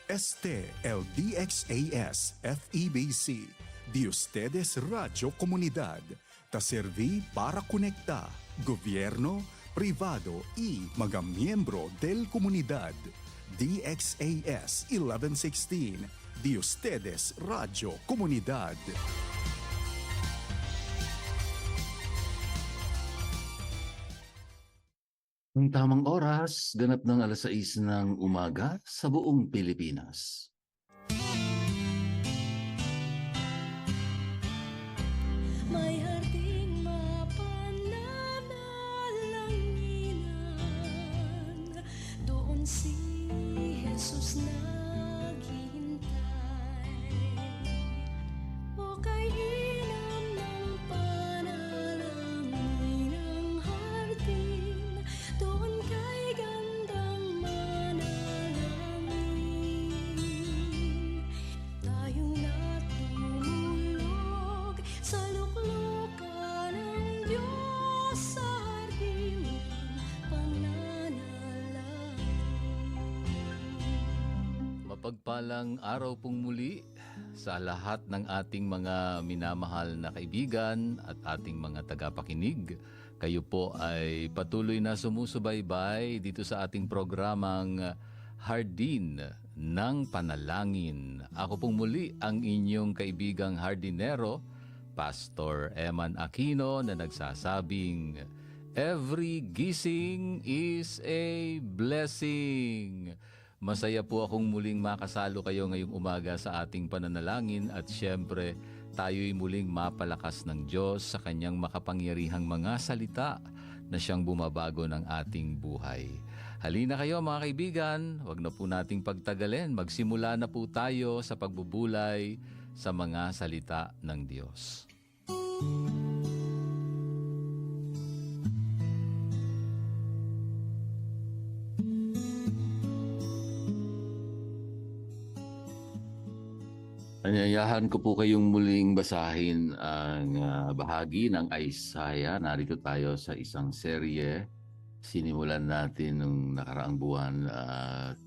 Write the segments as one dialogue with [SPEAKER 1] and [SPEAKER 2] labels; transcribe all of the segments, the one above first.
[SPEAKER 1] Este el DXAS FEBC, de ustedes Radio Comunidad, ta serví para conectar gobierno, privado y mga miyembro del comunidad. DXAS 1116, de ustedes Radio Comunidad.
[SPEAKER 2] Ang tamang oras, ganap ng 6:00 ng umaga sa buong Pilipinas.
[SPEAKER 3] May harding mapananalanginan, doon si Jesus naghihintay. O kay inam ng panalangin ang hardin, doon kay gandang manalangin. Tayong natulog sa luklukan ng Diyos sa hardin ng pananalangin.
[SPEAKER 2] Mapagpalang araw pong muli sa lahat ng ating mga minamahal na kaibigan at ating mga tagapakinig. Kayo po ay patuloy na sumusubaybay dito sa ating programang Hardin ng Panalangin. Ako pong muli ang inyong kaibigang hardinero, Pastor Eman Aquino, na nagsasabing, every gising is a blessing. Masaya po akong muling makasalo kayo ngayong umaga sa ating pananalangin at siyempre tayo'y muling mapalakas ng Diyos sa kanyang makapangyarihang mga salita na siyang bumabago ng ating buhay. Halina kayo mga kaibigan, wag na po nating pagtagalin. Magsimula na po tayo sa pagbubulay sa mga salita ng Diyos. Anyayahan ko po kayong muling basahin ang bahagi ng Isaiah. Narito tayo sa isang serye. Sinimulan natin nung nakaraang buwan.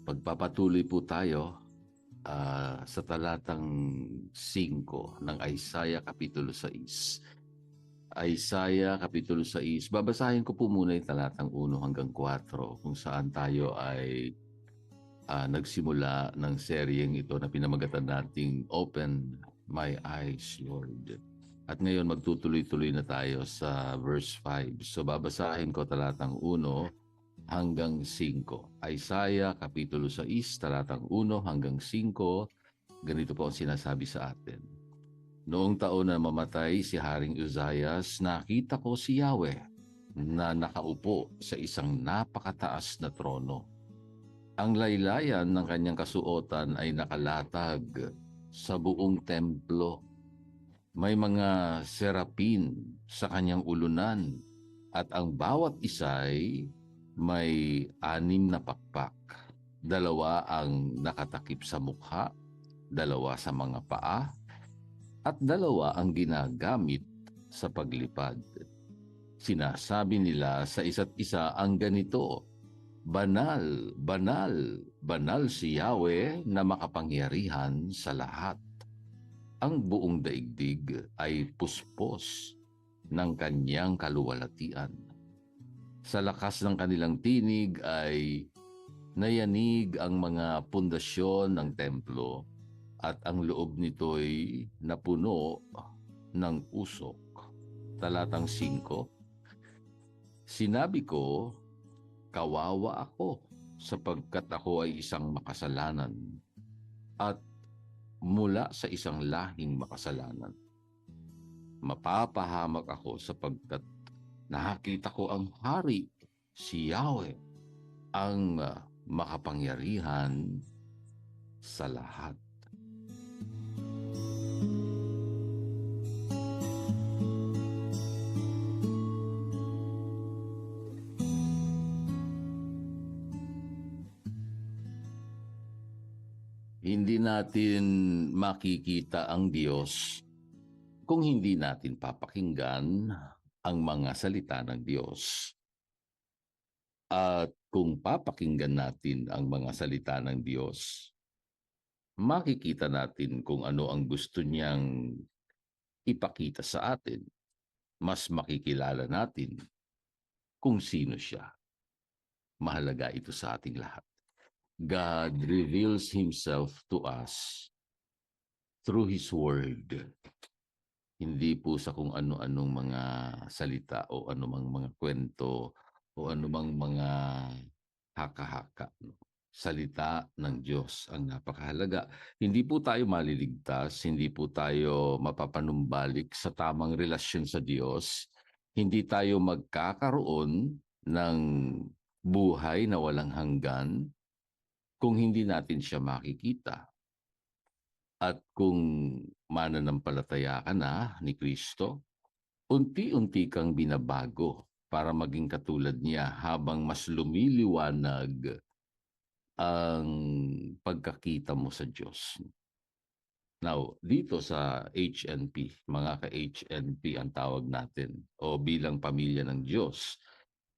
[SPEAKER 2] Pagpapatuloy po tayo sa talatang 5 ng Isaiah Kapitulo 6. Isaiah Kapitulo 6. Babasahin ko po muna yung talatang 1 hanggang 4 kung saan tayo ay nagsimula ng seryeng ito na pinamagatan nating Open My Eyes, Lord. At ngayon magtutuloy-tuloy na tayo sa verse 5. So babasahin ko talatang 1 hanggang 5. Isaiah Kapitulo 6, talatang 1 hanggang 5. Ganito po ang sinasabi sa atin. Noong taon na mamatay si Haring Uzzias, nakita ko si Yahweh na nakaupo sa isang napakataas na trono. Ang laylayan ng kanyang kasuotan ay nakalatag sa buong templo. May mga serapin sa kanyang ulunan at ang bawat isa'y may 6 na pakpak. 2 ang nakatakip sa mukha, 2 sa mga paa, at 2 ang ginagamit sa paglipad. Sinasabi nila sa isa't isa ang ganito, Banal, banal, banal si Yahweh na makapangyarihan sa lahat. Ang buong daigdig ay puspos ng kanyang kaluwalhatian. Sa lakas ng kanilang tinig ay nayanig ang mga pundasyon ng templo at ang loob nito'y napuno ng usok. Talatang 5. Sinabi ko, kawawa ako sapagkat ako ay isang makasalanan at mula sa isang lahing makasalanan. Mapapahamak ako sapagkat nakakita ko ang hari, si Yahweh, ang makapangyarihan sa lahat. Hindi natin makikita ang Diyos kung hindi natin papakinggan ang mga salita ng Diyos. At kung papakinggan natin ang mga salita ng Diyos, makikita natin kung ano ang gusto niyang ipakita sa atin. Mas makikilala natin kung sino siya. Mahalaga ito sa ating lahat. God reveals Himself to us through His Word. Hindi po sa kung ano-anong mga salita o anumang mga kwento o anumang mga haka-haka. Salita ng Diyos ang napakahalaga. Hindi po tayo maliligtas, hindi po tayo mapapanumbalik sa tamang relasyon sa Diyos, hindi tayo magkakaroon ng buhay na walang hanggan kung hindi natin siya makikita. At kung mananampalataya ka na ni Kristo, unti-unti kang binabago para maging katulad niya habang mas lumiliwanag ang pagkakita mo sa Diyos. Now, dito sa HNP, mga ka-HNP ang tawag natin o bilang pamilya ng Diyos,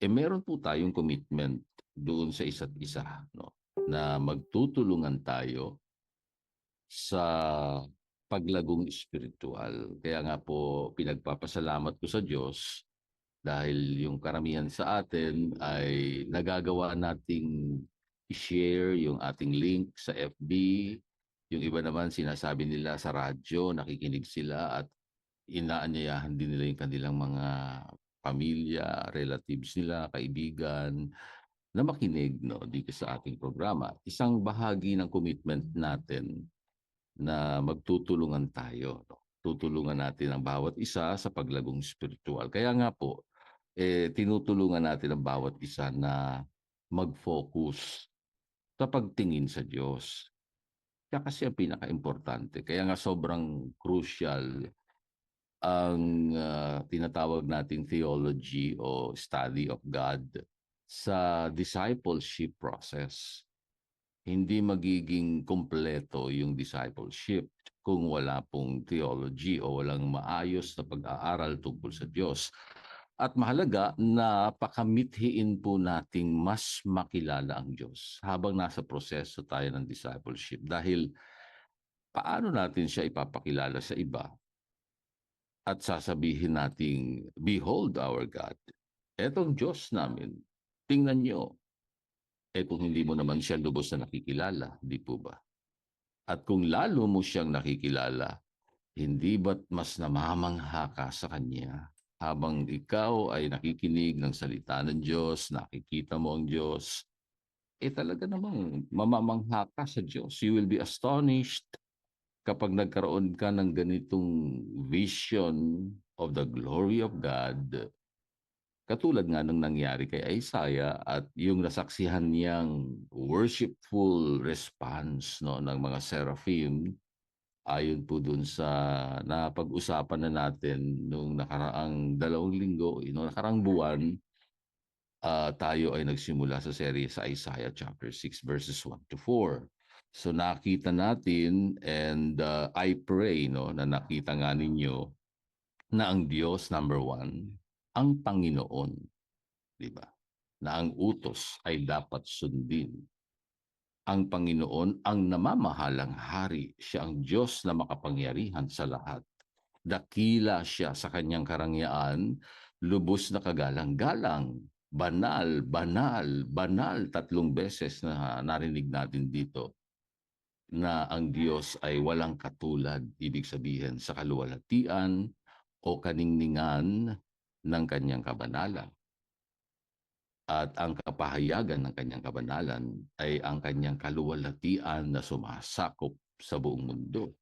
[SPEAKER 2] meron po tayong commitment doon sa isa't isa, no? Na magtutulungan tayo sa paglagong espiritual. Kaya nga po pinagpapasalamat ko sa Diyos dahil yung karamihan sa atin ay nagagawa nating i-share yung ating link sa FB. Yung iba naman sinasabi nila sa radyo, nakikinig sila at inaanyayahan din nila yung kanilang mga pamilya, relatives nila, kaibigan na makinig, no, dito sa ating programa. Isang bahagi ng commitment natin na magtutulungan tayo, no? Tutulungan natin ang bawat isa sa paglagong spiritual. Kaya nga po, tinutulungan natin ang bawat isa na mag-focus sa pagtingin sa Diyos. Kaya kasi ang pinaka-importante. Kaya nga sobrang crucial ang tinatawag nating theology o study of God sa discipleship process. Hindi magiging kumpleto yung discipleship kung wala pong theology o walang maayos na pag-aaral tungkol sa Diyos. At mahalaga na pakamithiin po nating mas makilala ang Diyos habang nasa proseso tayo ng discipleship. Dahil paano natin siya ipapakilala sa iba at sasabihin nating, "Behold our God." Etong Diyos namin, tingnan niyo. Kung hindi mo naman siya lubos na nakikilala, di po ba? At kung lalo mo siyang nakikilala, hindi ba't mas namamangha ka sa Kanya habang ikaw ay nakikinig ng salita ng Diyos, nakikita mo ang Diyos, talaga namang mamamangha ka sa Diyos. You will be astonished kapag nagkaroon ka ng ganitong vision of the glory of God. Katulad nga nung nangyari kay Isaiah at yung nasaksihan niyang worshipful response, no, ng mga seraphim ayon po dun sa napag-usapan na natin nung nakaraang 2 linggo, nung nakaraang buwan, tayo ay nagsimula sa serye sa Isaiah chapter 6 verses 1 to 4. So nakita natin and I pray, no, na nakita nga ninyo na ang Diyos, number one, ang Panginoon, di ba? Na ang utos ay dapat sundin. Ang Panginoon ang namamahalang hari. Siya ang Diyos na makapangyarihan sa lahat. Dakila siya sa kanyang karangyaan, lubos na kagalang-galang, banal, banal, banal. 3 beses na narinig natin dito na ang Diyos ay walang katulad, ibig sabihin sa kaluwalhatian o kaningningan ng kanyang kabanalan. At ang kapahayagan ng kanyang kabanalan ay ang kanyang kaluwalhatian na sumasakop sa buong mundo.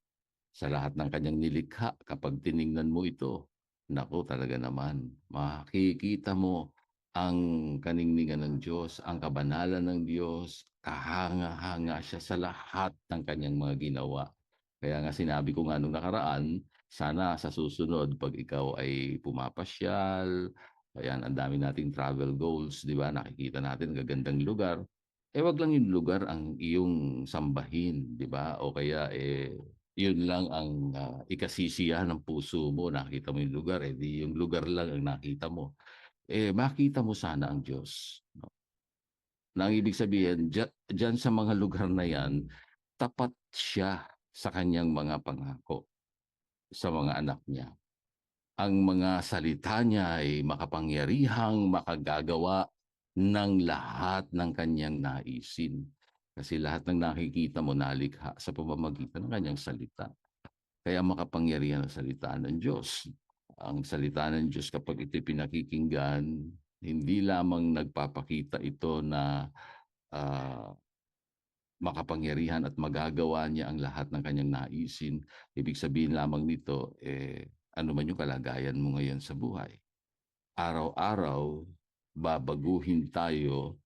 [SPEAKER 2] Sa lahat ng kanyang nilikha, kapag tiningnan mo ito, naku talaga naman, makikita mo ang kaningningan ng Diyos, ang kabanalan ng Diyos, kahanga-hanga siya sa lahat ng kanyang mga ginawa. Kaya nga sinabi ko nga nung nakaraan, sana sa susunod pag ikaw ay pumapasyal, ayan, ang dami nating travel goals, di ba? Nakikita natin gagandang lugar. Wag lang yung lugar ang iyong sambahin, di ba? O kaya yun lang ang ikasisiyahan ng puso mo, nakita mo yung lugar, di yung lugar lang ang nakita mo. Makita mo sana ang Diyos. No? Na ang ibig sabihin, dyan sa mga lugar na yan, tapat siya sa kanyang mga pangako sa mga anak niya. Ang mga salita niya ay makapangyarihang makagagawa ng lahat ng kanyang naisin. Kasi lahat ng nakikita mo nalikha sa pamamagitan ng kanyang salita. Kaya makapangyarihan ang salita ng Diyos. Ang salita ng Diyos kapag ito'y pinakikinggan, hindi lamang nagpapakita ito na ah, makapangyarihan at magagawa niya ang lahat ng kanyang naisin. Ibig sabihin lamang nito, ano man yung kalagayan mo ngayon sa buhay. Araw-araw, babaguhin tayo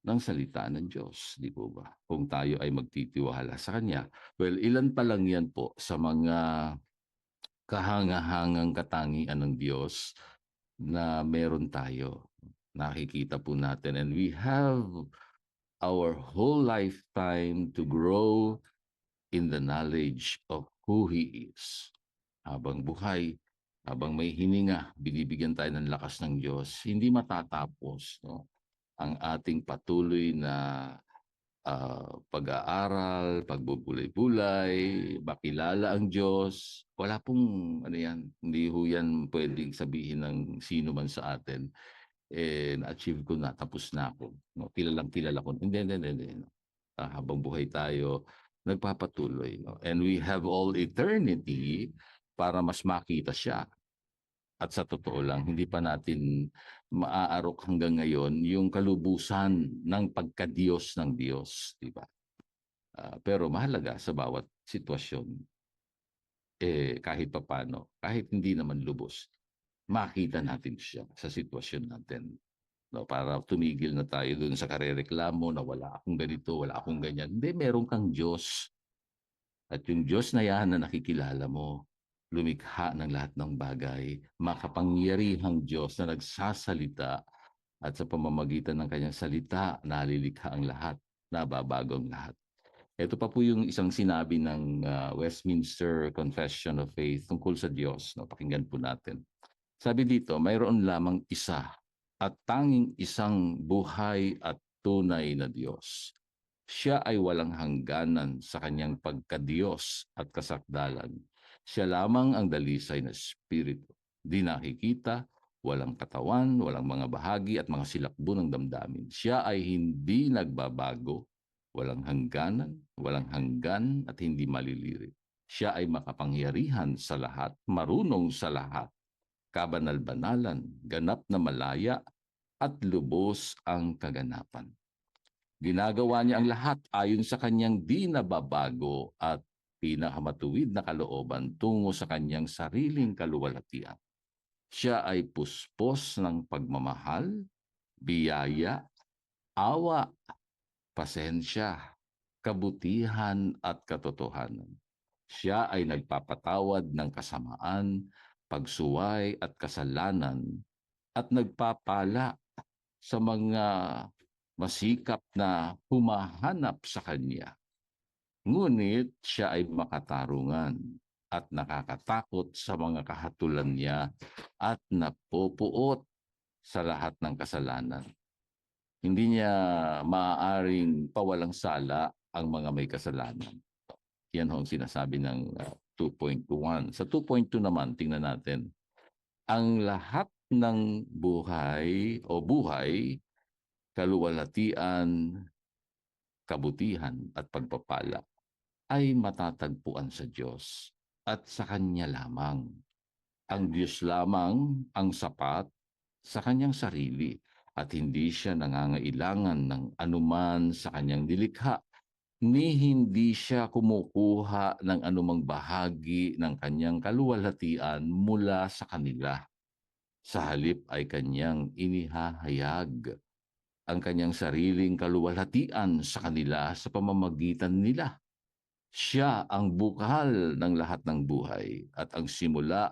[SPEAKER 2] ng salita ng Diyos, di po ba? Kung tayo ay magtitiwala sa Kanya. Well, ilan pa lang yan po sa mga kahangahangang katangian ng Diyos na meron tayo. Nakikita po natin, and we have our whole lifetime to grow in the knowledge of who He is. Habang buhay, habang may hininga, binibigyan tayo ng lakas ng Diyos, hindi matatapos, no? Ang ating patuloy na pag-aaral, pagbubulay-bulay, makilala ang Diyos. Wala pong ano yan, hindi ho yan pwedeng sabihin ng sino man sa atin, na-achieve ko na, tapos na ako. No? Kilala ko. Hindi. No? Habang buhay tayo, nagpapatuloy. No? And we have all eternity para mas makita siya. At sa totoo lang, hindi pa natin maaarok hanggang ngayon yung kalubusan ng pagka-Diyos ng Diyos, di ba? Pero mahalaga sa bawat sitwasyon, kahit papano, kahit hindi naman lubos, makita natin siya sa sitwasyon natin. No, para tumigil na tayo dun sa karereklamo na wala akong ganito, wala akong ganyan. Hindi, meron kang Diyos. At yung Diyos na yan na nakikilala mo, lumikha ng lahat ng bagay, makapangyarihang Diyos na nagsasalita at sa pamamagitan ng kanyang salita, nalilikha ang lahat, nababago ang lahat. Ito pa po yung isang sinabi ng Westminster Confession of Faith tungkol sa Diyos. No? Pakinggan po natin. Sabi dito, mayroon lamang isa at tanging isang buhay at tunay na Diyos. Siya ay walang hangganan sa kanyang pagkadiyos at kasakdalan. Siya lamang ang dalisay na espiritu. Di nakikita, walang katawan, walang mga bahagi at mga silakbo ng damdamin. Siya ay hindi nagbabago, walang hangganan, walang hanggan at hindi malilirit. Siya ay makapangyarihan sa lahat, marunong sa lahat, kabanal-banalan, ganap na malaya at lubos ang kaganapan. Ginagawa niya ang lahat ayon sa kanyang di nababago at pinakamatuwid na kalooban tungo sa kanyang sariling kaluwalhatian. Siya ay puspos ng pagmamahal, biyaya, awa, pasensya, kabutihan at katotohanan. Siya ay nagpapatawad ng kasamaan, pagsuway at kasalanan at nagpapala sa mga masikap na humahanap sa kanya. Ngunit siya ay makatarungan at nakakatakot sa mga kahatulan niya at napupuot sa lahat ng kasalanan. Hindi niya maaaring pawalang sala ang mga may kasalanan. Yan ho ang sinasabi ng 2.1. Sa 2.2 naman, tingnan natin. Ang lahat ng buhay, kaluwalhatian, kabutihan at pagpapala ay matatagpuan sa Diyos at sa Kanya lamang. Ang Diyos lamang ang sapat sa Kanyang sarili at hindi siya nangangailangan ng anuman sa Kanyang nilikha, ni hindi siya kumukuha ng anumang bahagi ng Kanyang kaluwalhatian mula sa kanila. Sa halip ay Kanyang inihahayag ang Kanyang sariling kaluwalhatian sa kanila sa pamamagitan nila. Siya ang bukal ng lahat ng buhay at ang simula,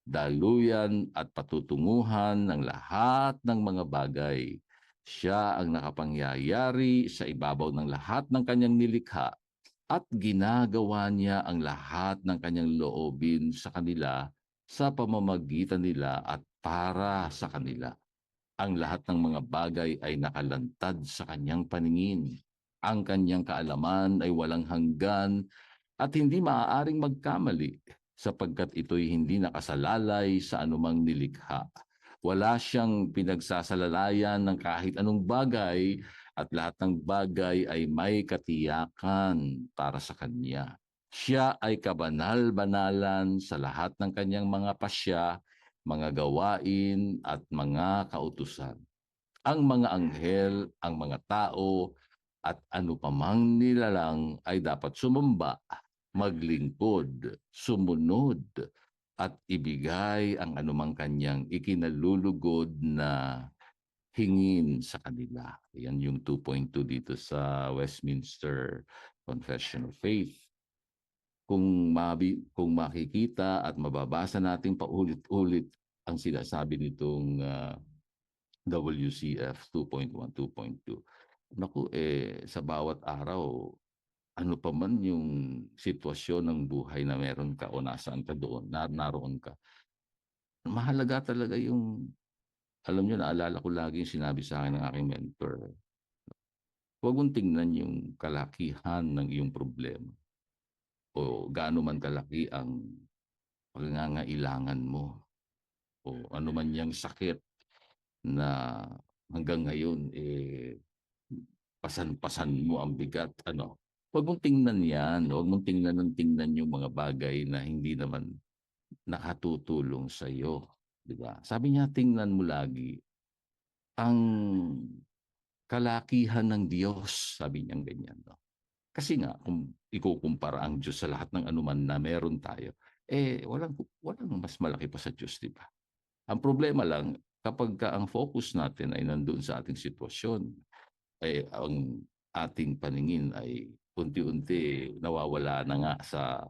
[SPEAKER 2] daluyan at patutunguhan ng lahat ng mga bagay. Siya ang nakapangyayari sa ibabaw ng lahat ng kanyang nilikha at ginagawa niya ang lahat ng kanyang loobin sa kanila sa pamamagitan nila at para sa kanila. Ang lahat ng mga bagay ay nakalantad sa kanyang paningin. Ang kanyang kaalaman ay walang hanggan at hindi maaaring magkamali sapagkat ito'y hindi nakasalalay sa anumang nilikha. Wala siyang pinagsasalalayan ng kahit anong bagay at lahat ng bagay ay may katiyakan para sa kanya. Siya ay kabanal-banalan sa lahat ng kanyang mga pasya, mga gawain at mga kautusan. Ang mga anghel, ang mga tao, at ano pamang nilalang ay dapat sumamba, maglingkod, sumunod, at ibigay ang anumang kanyang ikinalulugod na hingin sa kanila. Yan yung 2.2 dito sa Westminster Confession of Faith. Kung makikita at mababasa natin paulit-ulit ang sinasabi nitong WCF 2.1, 2.2. Naku, sa bawat araw, ano pa man yung sitwasyon ng buhay na meron ka o nasaan ka doon, naroon ka. Mahalaga talaga yung, alam nyo, naalala ko lagi yung sinabi sa akin ng aking mentor. Huwag mong tingnan yung kalakihan ng iyong problema o gaano man kalaki ang pangangailangan mo o ano man yung sakit na hanggang ngayon pasan-pasan mo ang bigat, ano. Huwag mong tingnan yan. Huwag mong tingnan yung mga bagay na hindi naman nakatutulong sa iyo. Diba? Sabi niya, tingnan mo lagi ang kalakihan ng Diyos. Sabi niya ganyan. No? Kasi nga, kung ikukumpara ang Diyos sa lahat ng anuman na meron tayo, walang mas malaki pa sa Diyos, diba? Ang problema lang, kapag ang focus natin ay nandoon sa ating sitwasyon, ang ating paningin ay unti-unti nawawala na nga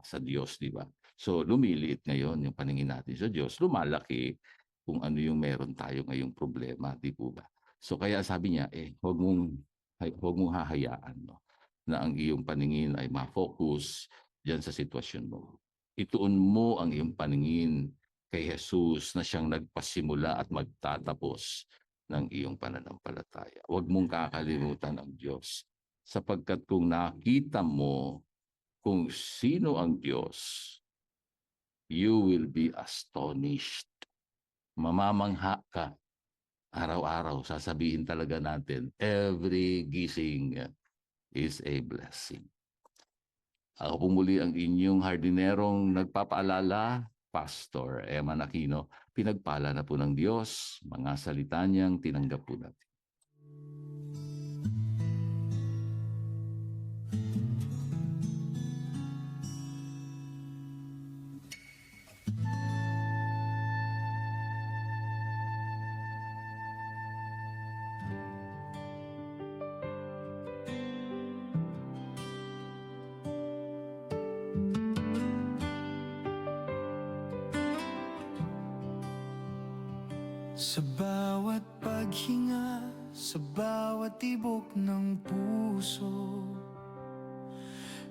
[SPEAKER 2] sa Diyos, di ba? So lumiliit ngayon yung paningin natin sa Diyos, lumalaki kung ano yung meron tayo ngayong problema, di po ba? So kaya sabi niya, huwag mong hahayaan, no, na ang iyong paningin ay ma-focus diyan sa sitwasyon mo. Ituon mo ang iyong paningin kay Jesus na siyang nagpasimula at magtatapos ng iyong pananampalataya. Huwag mong kakalimutan ang Diyos. Sapagkat kung nakita mo kung sino ang Diyos, you will be astonished. Mamamangha ka. Araw-araw, sasabihin talaga natin, every gising is a blessing. Ako po muli ang inyong hardinerong nagpapaalala, Pastor Eman Aquino. Pinagpala na po ng Diyos, mga salita niyang tinanggap po natin.
[SPEAKER 4] Sa bawat paghinga, sa bawat tibok ng puso,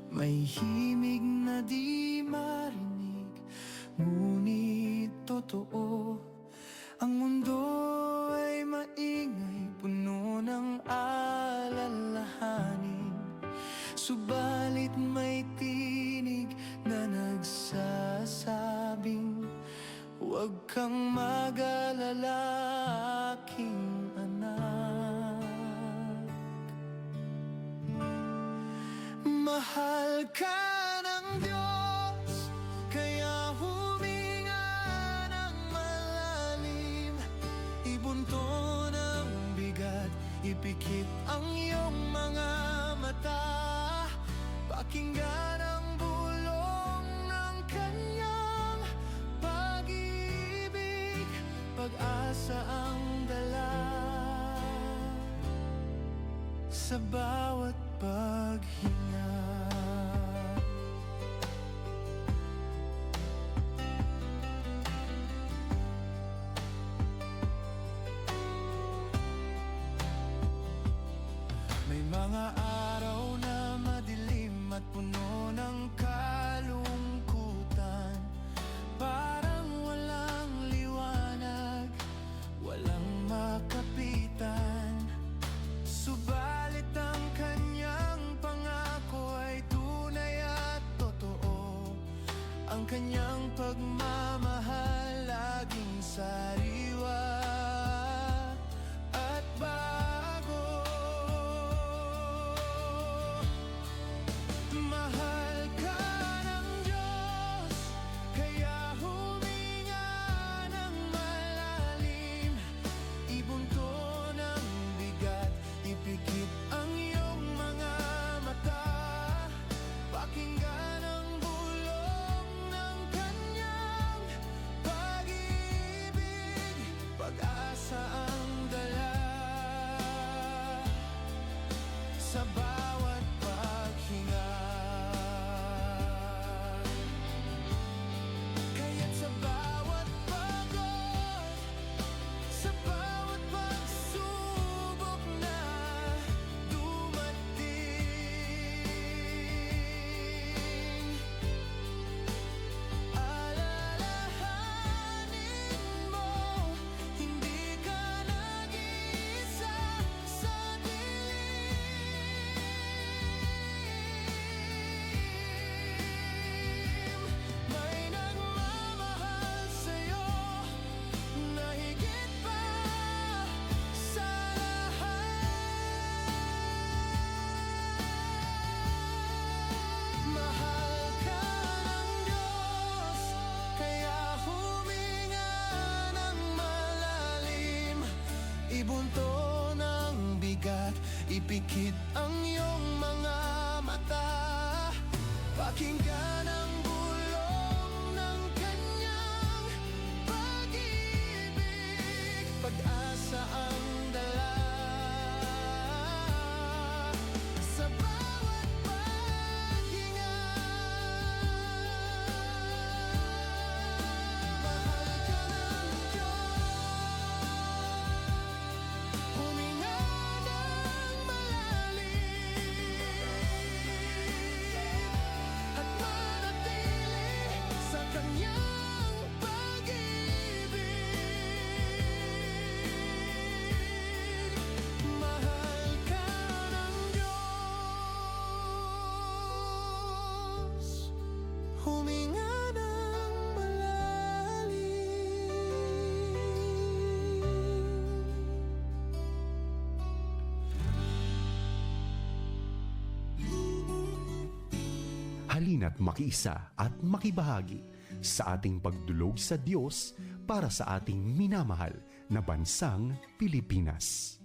[SPEAKER 4] may himig na di marinig, ngunit totoo. Ang mundo ay maingay, puno ng alalahanin, subalit may tinig na nagsasabing, huwag kang mag-alala, aking anak. Mahal ka ng Diyos, kaya huminga ng malalim. Ibunto ng bigat, ipikit ang iyong mga mata. Pakinggan ang bulong ng kanyang pag-ibig, pag-asa ang dala sa bawat paghinga. May mga araw na madilim at puno ng kalungkutan, parang walang liwanag, walang makapitan. Subalit ang kanyang kanyang pagmamahal laging sariwa at bago. Mahal ka ng Diyos, kaya huminga ng malalim. Ibunto ng bigat, ipikit ang iyong mga mata. Pakinggan ang bulong ng kanyang pag-ibig. Pag-asa ang dala sa bawat paghinga. Kaya't sa bawat pagod, sa bawat pagsubok na dumating, alalahanin mo, hindi ka nag-iisa sa dilim. May nagmamahal sa'yo na higit pa sa lahat. Mahal ka ng Diyos, kaya huminga ng malalim. Ibunto ng bigat, ipikit ang iyong mga mata. Pakinggan ang bulong ng kanyang pag-ibig. Pag-asa ang dala sa bawat paghinga. Mahal ka ng Diyos, huminga ng malalim at manatili sa kanyang pag-ibig. Mahal ka ng Diyos, huminga ng malalim.
[SPEAKER 5] Halina't makiisa at makibahagi sa ating pagdulog sa Diyos para sa ating minamahal na bansang Pilipinas.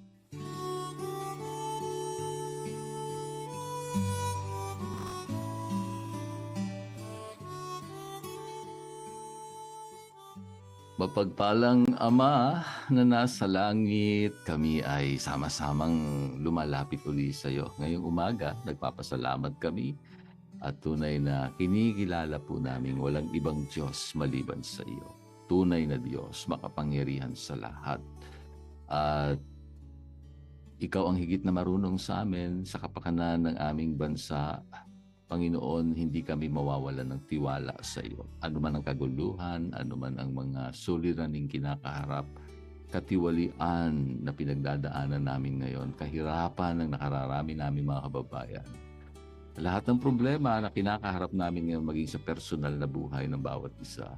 [SPEAKER 2] Mapagpalang Ama na nasa langit, kami ay sama-samang lumalapit uli sa iyo. Ngayong umaga, nagpapasalamat kami at tunay na kinikilala po namin walang ibang Diyos maliban sa iyo. Tunay na Diyos, makapangyarihan sa lahat. At ikaw ang higit na marunong sa amin sa kapakanan ng aming bansa. Panginoon, hindi kami mawawalan ng tiwala sa iyo. Ano man ang kaguluhan, ano man ang mga suliraning kinakaharap, katiwalian na pinagdadaanan namin ngayon, kahirapan ng nakararami namin mga kababayan. Lahat ng problema na kinakaharap namin ngayon maging sa personal na buhay ng bawat isa,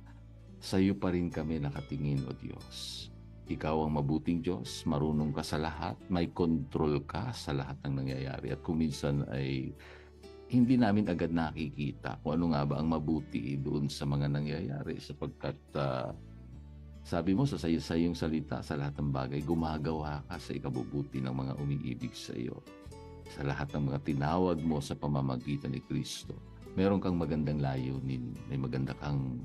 [SPEAKER 2] sa iyo pa rin kami nakatingin, O Diyos. Ikaw ang mabuting Diyos, marunong ka sa lahat, may control ka sa lahat ng nangyayari. At kung minsan ay hindi namin agad nakikita kung ano nga ba ang mabuti doon sa mga nangyayari sapagkat sabi mo sa iyong salita sa lahat ng bagay, gumagawa ka sa ikabubuti ng mga umiibig sa iyo. Sa lahat ng mga tinawag mo sa pamamagitan ni Kristo, meron kang magandang layunin, may maganda kang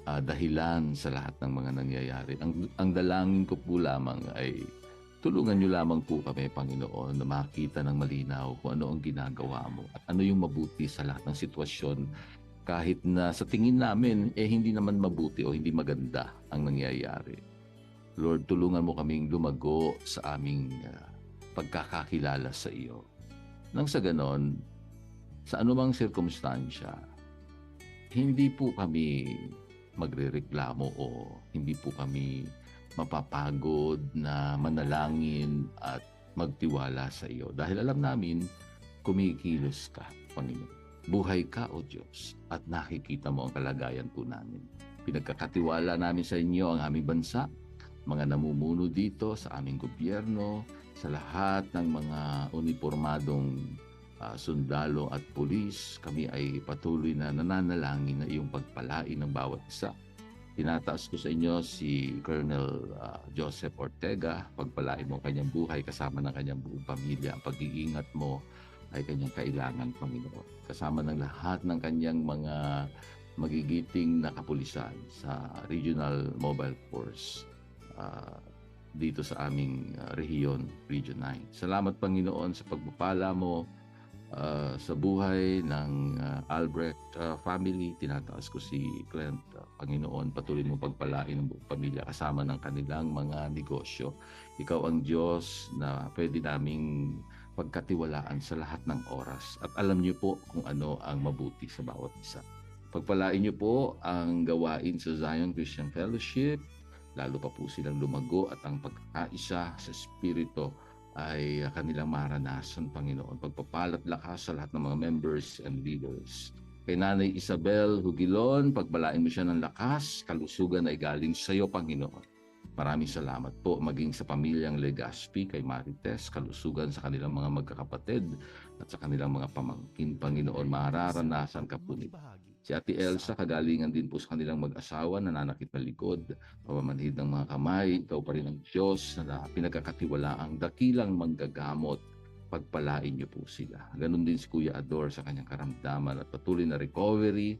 [SPEAKER 2] dahilan sa lahat ng mga nangyayari. Ang dalangin ko po lamang ay tulungan niyo lamang po kami, Panginoon, na makita ng malinaw kung ano ang ginagawa mo at ano yung mabuti sa lahat ng sitwasyon kahit na sa tingin namin hindi naman mabuti o hindi maganda ang nangyayari. Lord, tulungan mo kaming lumago sa aming pagkakakilala sa iyo. Nang sa ganon, sa anumang sirkumstansya, hindi po kami magrereklamo o hindi po kami mapapagod na manalangin at magtiwala sa iyo. Dahil alam namin, kumikilos ka, Panginoon. Buhay ka, O Diyos, at nakikita mo ang kalagayan po namin. Pinagkakatiwala namin sa inyo ang aming bansa, mga namumuno dito sa aming gobyerno, sa lahat ng mga uniformadong sundalo at pulis. Kami ay patuloy na nananalangin na iyong pagpalain ng bawat isa. Tinataas ko sa inyo si Colonel Joseph Ortega, pagpalain mo kanyang buhay kasama ng kanyang buong pamilya. Ang pag-iingat mo ay kanyang kailangan, Panginoon. Kasama ng lahat ng kanyang mga magigiting na kapulisan sa Regional Mobile Force dito sa aming rehiyon, Region 9. Salamat, Panginoon, sa pagpapala mo sa buhay ng Albrecht family. Tinataas ko si Clint, Panginoon, patuloy mo pagpalain ng buong pamilya kasama ng kanilang mga negosyo. Ikaw ang Diyos na pwede naming pagkatiwalaan sa lahat ng oras. At alam niyo po kung ano ang mabuti sa bawat isa. Pagpalain niyo po ang gawain sa Zion Christian Fellowship, lalo pa po silang lumago at ang pagkakaisa sa Espiritu ay kanilang maranasan, Panginoon. Pagpapalat lakas sa lahat ng mga members and leaders. Kay Nanay Isabel Hugilon, pagpalain mo siya ng lakas, kalusugan ay galing sa iyo, Panginoon. Maraming salamat po maging sa pamilyang Legaspi, kay Marites, kalusugan sa kanilang mga magkakapatid at sa kanilang mga pamangkin, Panginoon. Mararanasan ka po nito. Si Ate Elsa, kagalingan din po sa kanilang mag-asawa, nananakit na likod, pamamanhid ng mga kamay. Ikaw pa rin ang Diyos na pinagkakatiwalaang dakilang manggagamot. Pagpalain niyo po sila. Ganon din si Kuya Ador sa kanyang karamdaman at patuloy na recovery.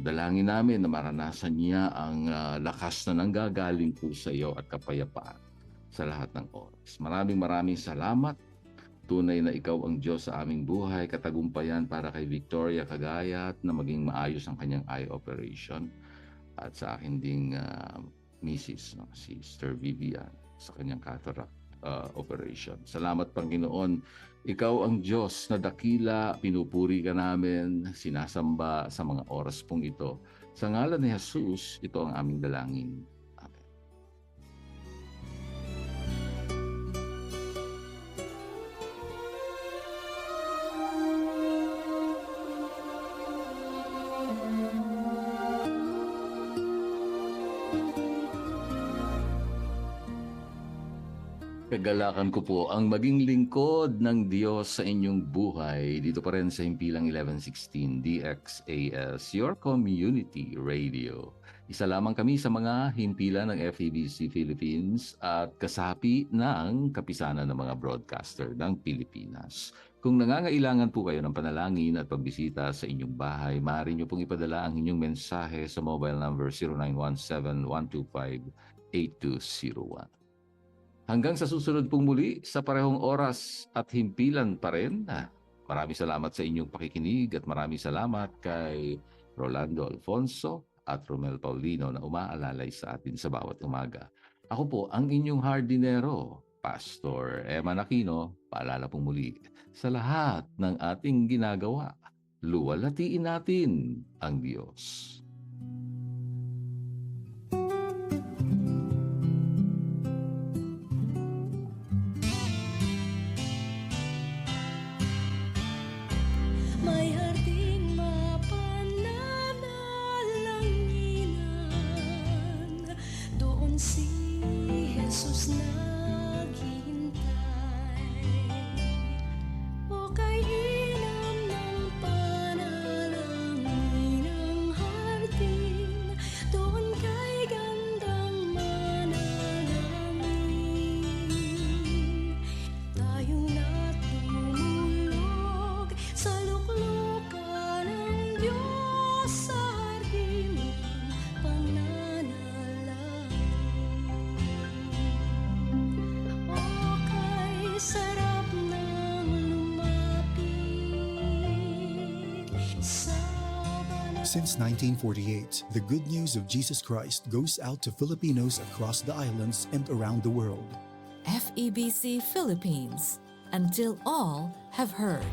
[SPEAKER 2] Dalangin namin na maranasan niya ang lakas na nanggagaling po sa iyo at kapayapaan sa lahat ng oras. Maraming salamat. Tunay na ikaw ang Diyos sa aming buhay. Katagumpayan para kay Victoria Cagayat na maging maayos ang kanyang eye operation. At sa akin ding Mrs. si Sister Vivian sa kanyang cataract operation. Salamat, Panginoon. Ikaw ang Diyos na dakila, pinupuri ka namin, sinasamba sa mga oras pong ito. Sa ngalan ni Jesus, ito ang aming dalangin. Amen. Kagalakan ko po ang maging lingkod ng Diyos sa inyong buhay dito pa rin sa Himpilang 1116 DXAS, your community radio. Isa lamang kami sa mga himpilan ng FEBC Philippines at kasapi ng kapisanan ng mga broadcaster ng Pilipinas. Kung nangangailangan po kayo ng panalangin at pagbisita sa inyong bahay, maaari nyo pong ipadala ang inyong mensahe sa mobile number 0917-125-8201. Hanggang sa susunod pong muli sa parehong oras at himpilan pa rin. Maraming salamat sa inyong pakikinig at maraming salamat kay Rolando Alfonso at Romel Paulino na umaalalay sa atin sa bawat umaga. Ako po ang inyong hardinero, Pastor Emman Aquino. Paalala pong muli, sa lahat ng ating ginagawa, luwalhatiin natin ang Diyos.
[SPEAKER 3] May harding mapananalanginan, doon si Jesus naghihintay. O kay inam ng panalangin ng hardin, doon kay gandang manalangin. Tayong natutulog sa luklukan ng Diyos sa hardin ng pananalangin. O kay sarap ng lumapit sa banal.
[SPEAKER 6] Since 1948, the good news of Jesus Christ goes out to Filipinos across the islands and around the world.
[SPEAKER 7] FEBC Philippines, until all have heard.